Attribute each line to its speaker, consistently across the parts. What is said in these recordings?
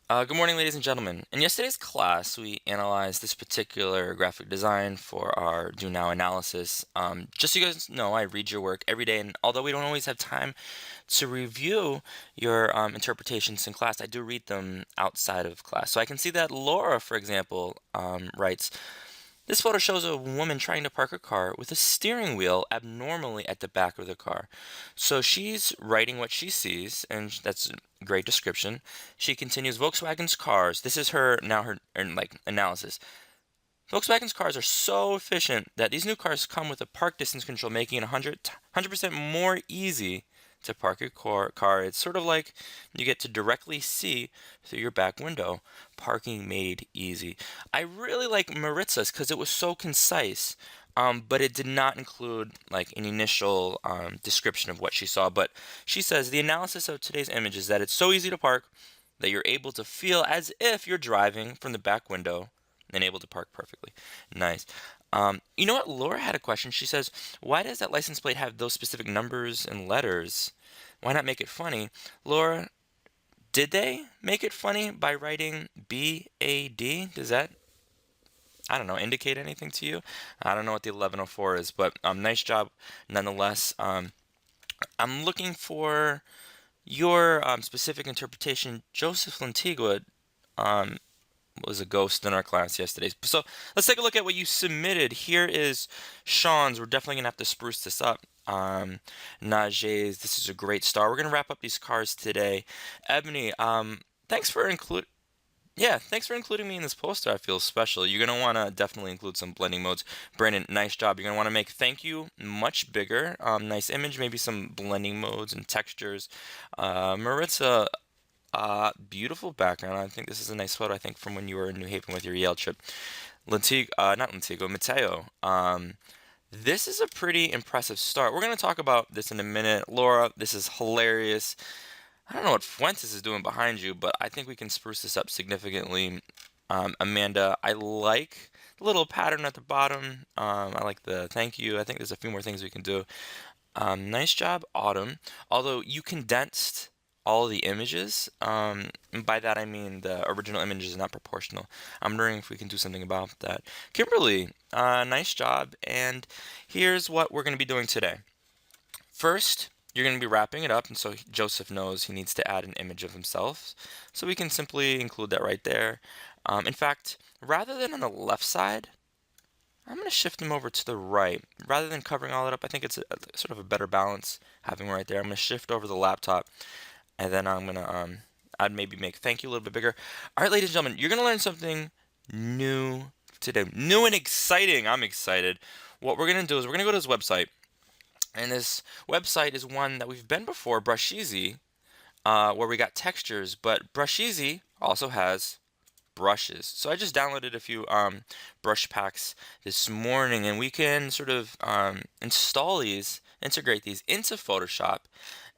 Speaker 1: Good morning, ladies and gentlemen. In yesterday's class, we analyzed this particular graphic design for our Do Now analysis. Just so you guys know, I read your work every day, and although we don't always have time to review your interpretations in class, I do read them outside of class. So I can see that Laura, for example, writes, this photo shows a woman trying to park a car with a steering wheel abnormally at the back of the car. So she's writing what she sees, and that's a great description. She continues, Volkswagen's cars. This is her like analysis. Volkswagen's cars are so efficient that these new cars come with a park distance control, making it 100% more easy to park your car. It's sort of like you get to directly see through your back window. Parking made easy. I really like Maritza's because it was so concise, but it did not include like an initial description of what she saw. But she says the analysis of today's image is that it's so easy to park that you're able to feel as if you're driving from the back window and able to park perfectly. Nice. You know what? Laura had a question. She says, why does that license plate have those specific numbers and letters? Why not make it funny? Laura, did they make it funny by writing BAD? Does that, I don't know, indicate anything to you? I don't know what the 1104 is, but nice job nonetheless. I'm looking for your specific interpretation. Joseph Lantigua um, was a ghost in our class yesterday. So let's take a look at what you submitted. Here is Sean's. We're definitely gonna have to spruce this up. Najee, this is a great start. We're gonna wrap up these cars today. Ebony, thanks for thanks for including me in this poster. I feel special. You're gonna wanna definitely include some blending modes. Brandon, nice job. You're gonna wanna make thank you much bigger. Nice image, maybe some blending modes and textures. Maritza, beautiful background. I think this is a nice photo. I think from when you were in New Haven with your Yale trip. Not Lentigo, Mateo. This is a pretty impressive start. We're gonna talk about this in a minute. Laura, this is hilarious. I don't know what Fuentes is doing behind you, but I think we can spruce this up significantly. Amanda, I like the little pattern at the bottom. I like the thank you. I think there's a few more things we can do. Nice job, Autumn. Although you condensed all the images, and by that I mean the original image is not proportional. I'm wondering if we can do something about that. Kimberly, nice job. And here's what we're going to be doing today. First, you're going to be wrapping it up, and so Joseph knows he needs to add an image of himself. So we can simply include that right there. In fact, rather than on the left side, I'm going to shift them over to the right. Rather than covering all that up, I think it's sort of a better balance having right there. I'm going to shift over the laptop, and then I'm going to I'd maybe make thank you a little bit bigger. All right, ladies and gentlemen, you're going to learn something new today. New and exciting. I'm excited. What we're going to do is we're going to go to this website, and this website is one that we've been before, Brusheezy, where we got textures, but Brusheezy also has brushes. So I just downloaded a few brush packs this morning, and we can sort of install these, integrate these into Photoshop,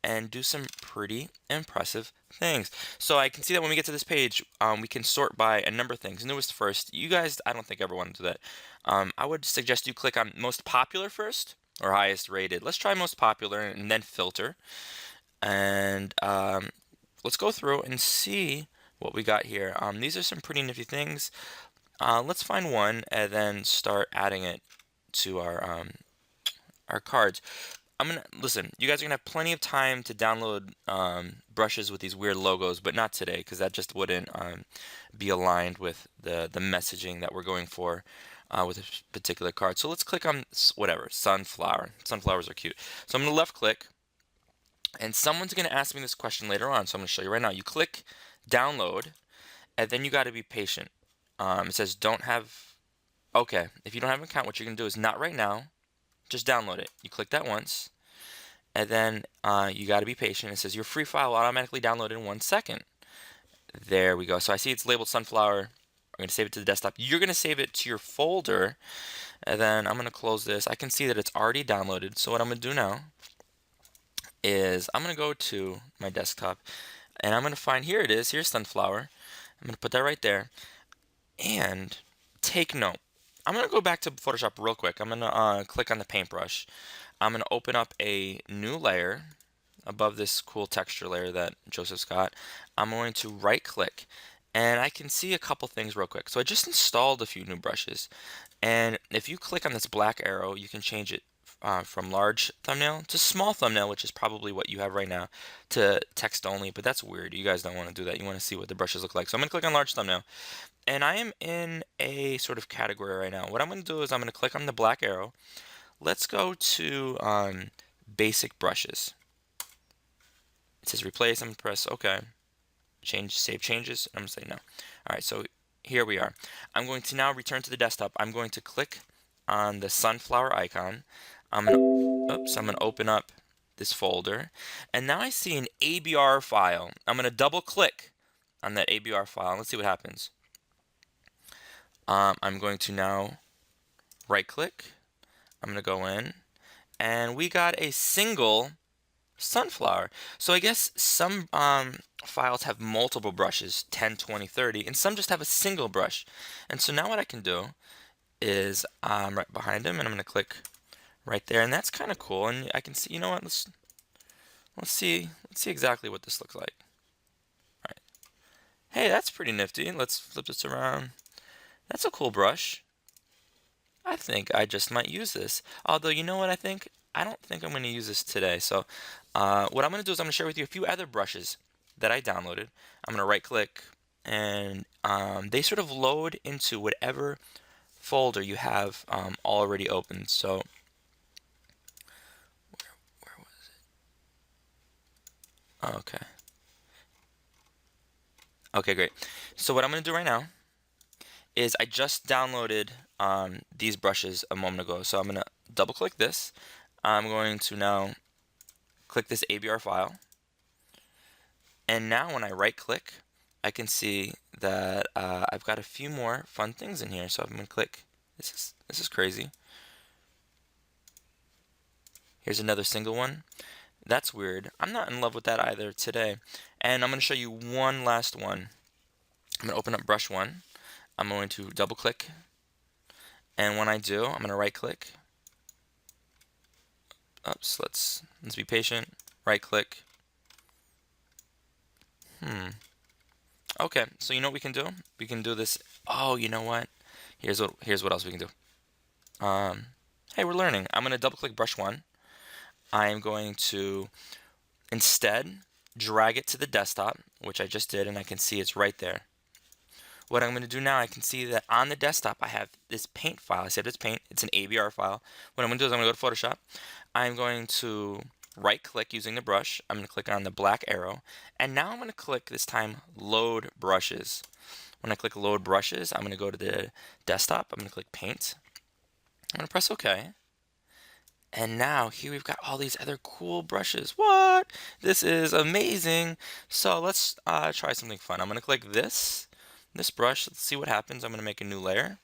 Speaker 1: and do some pretty impressive things. So I can see that when we get to this page, we can sort by a number of things. Newest first. You guys, I don't think ever want to do that. I would suggest you click on most popular first or highest rated. Let's try most popular and then filter. And let's go through and see what we got here. These are some pretty nifty things. Let's find one and then start adding it to our cards. I'm gonna listen. You guys are gonna have plenty of time to download brushes with these weird logos, but not today because that just wouldn't be aligned with the messaging that we're going for with a particular card. So let's click on whatever sunflower. Sunflowers are cute. So I'm gonna left click, and someone's gonna ask me this question later on. So I'm gonna show you right now. You click download, and then you got to be patient. It says don't have. Okay, if you don't have an account, what you're gonna do is not right now. Just download it. You click that once, and then you got to be patient. It says your free file will automatically download in 1 second. There we go. So I see it's labeled sunflower. I'm going to save it to the desktop. You're going to save it to your folder, and then I'm going to close this. I can see that it's already downloaded. So what I'm going to do now is I'm going to go to my desktop, and I'm going to find, here it is. Here's sunflower. I'm going to put that right there, and take note. I'm going to go back to Photoshop real quick. I'm going to click on the paintbrush. I'm going to open up a new layer above this cool texture layer that Joseph's got. I'm going to right click, And I can see a couple things real quick. So I just installed a few new brushes. And if you click on this black arrow, you can change it from large thumbnail to small thumbnail, which is probably what you have right now, to text only. But that's weird. You guys don't want to do that. You want to see what the brushes look like. So I'm going to click on large thumbnail. And I am in a sort of category right now. What I'm going to do is I'm going to click on the black arrow. Let's go to basic brushes. It says replace. I'm going to press OK. Change, save changes. I'm going to say no. All right, so here we are. I'm going to now return to the desktop. I'm going to click on the sunflower icon. I'm going to open up this folder. And now I see an ABR file. I'm going to double click on that ABR file. Let's see what happens. I'm going to now right click. I'm going to go in. And we got a single sunflower. So I guess some files have multiple brushes, 10, 20, 30, and some just have a single brush. And so now what I can do is I'm right behind him, and I'm going to click right there, and that's kind of cool. And I can see, you know what? Let's see exactly what this looks like. All right. Hey, that's pretty nifty. Let's flip this around. That's a cool brush. I think I just might use this. Although, you know what I think? I don't think I'm going to use this today. So what I'm going to do is I'm going to share with you a few other brushes that I downloaded. I'm going to right click, and they sort of load into whatever folder you have already opened. So where was it? Okay. Okay, great. So what I'm going to do right now is I just downloaded these brushes a moment ago. So I'm going to double click this. I'm going to now click this ABR file. And now when I right click, I can see that I've got a few more fun things in here. So I'm going to click. This is crazy. Here's another single one. That's weird. I'm not in love with that either today. And I'm going to show you one last one. I'm going to open up brush one. I'm going to double click. And when I do, I'm going to right click. Oops, let's be patient. Right click. Okay, so you know what we can do? We can do this. Oh, you know what? Here's what else we can do. Hey, we're learning. I'm going to double click brush one. I'm going to instead drag it to the desktop, which I just did, and I can see it's right there. What I'm going to do now, I can see that on the desktop I have this paint file. I said it's paint. It's an ABR file. What I'm going to do is I'm going to go to Photoshop. I'm going to right click using the brush. I'm going to click on the black arrow, and now I'm going to click this time load brushes. When I click load brushes, I'm going to go to the desktop. I'm going to click paint. I'm going to press OK. And now here we've got all these other cool brushes. What? This is amazing. So let's try something fun. I'm going to click this brush. Let's see what happens. I'm going to make a new layer.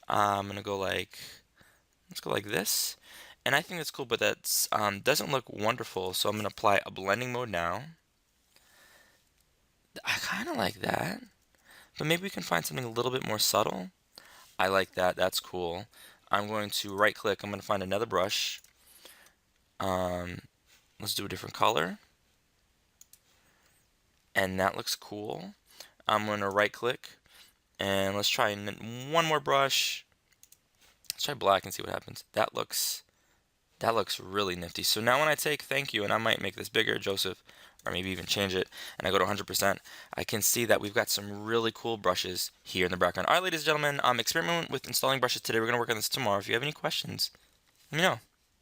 Speaker 1: I'm going to go let's go like this. And I think that's cool, but that doesn't look wonderful. So I'm going to apply a blending mode now. I kind of like that. But maybe we can find something a little bit more subtle. I like that. That's cool. I'm going to right click. I'm going to find another brush. Let's do a different color. And that looks cool. I'm going to right click. And let's try one more brush. Let's try black and see what happens. That looks really nifty. So now when I take thank you, and I might make this bigger, Joseph, or maybe even change it, and I go to 100%, I can see that we've got some really cool brushes here in the background. All right, ladies and gentlemen, experiment with installing brushes today. We're going to work on this tomorrow. If you have any questions, let me know.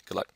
Speaker 1: Good luck.